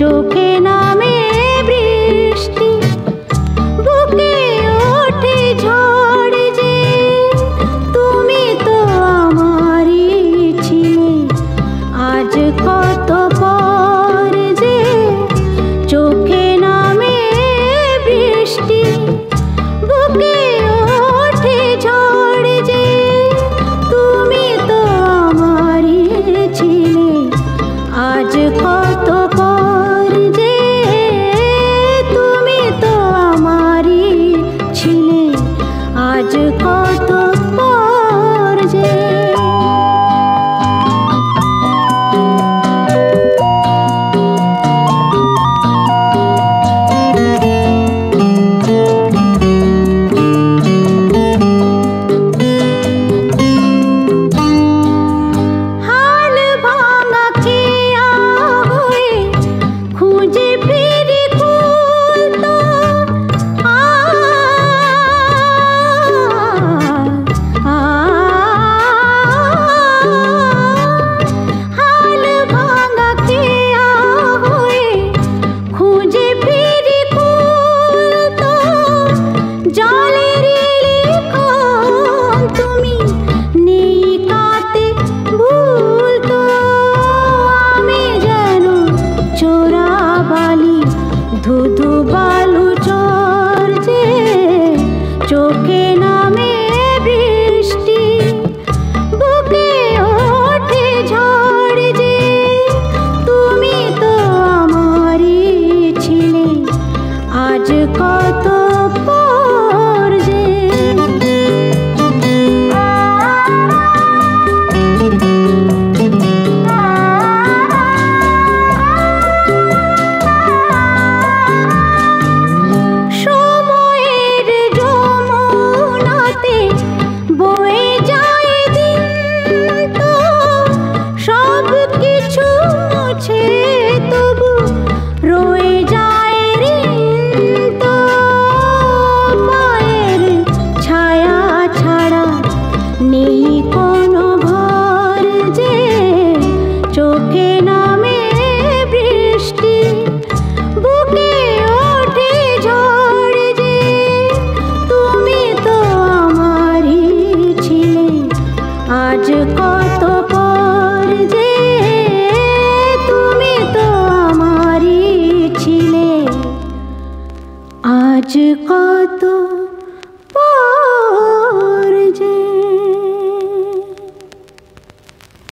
চোখে নামে বৃষ্টি, বুকে ওঠে ঝড় যে, তুমি তো আমারই ছিলে। আজ কত পর যে চোখে নামে বৃষ্টি, বুকে ওঠে ঝড় যে, তুমি তো আমারই ছিলে। আজ কত পর যে তুমি তো আমারই ছিলে। আজ কত পর যে ধুধু বালু চর যে চোখে নামে বৃষ্টি, বুকে ওঠে ঝড় যে, তুমি তো আমারই ছিলে। আজ কত পর যে চোখে নামে বৃষ্টি, বুকে ওঠে ঝড় যে, তুমি তো আমারই ছিলে। আজ কত পর যে তুমি তো আমারই ছিলে। আজ কত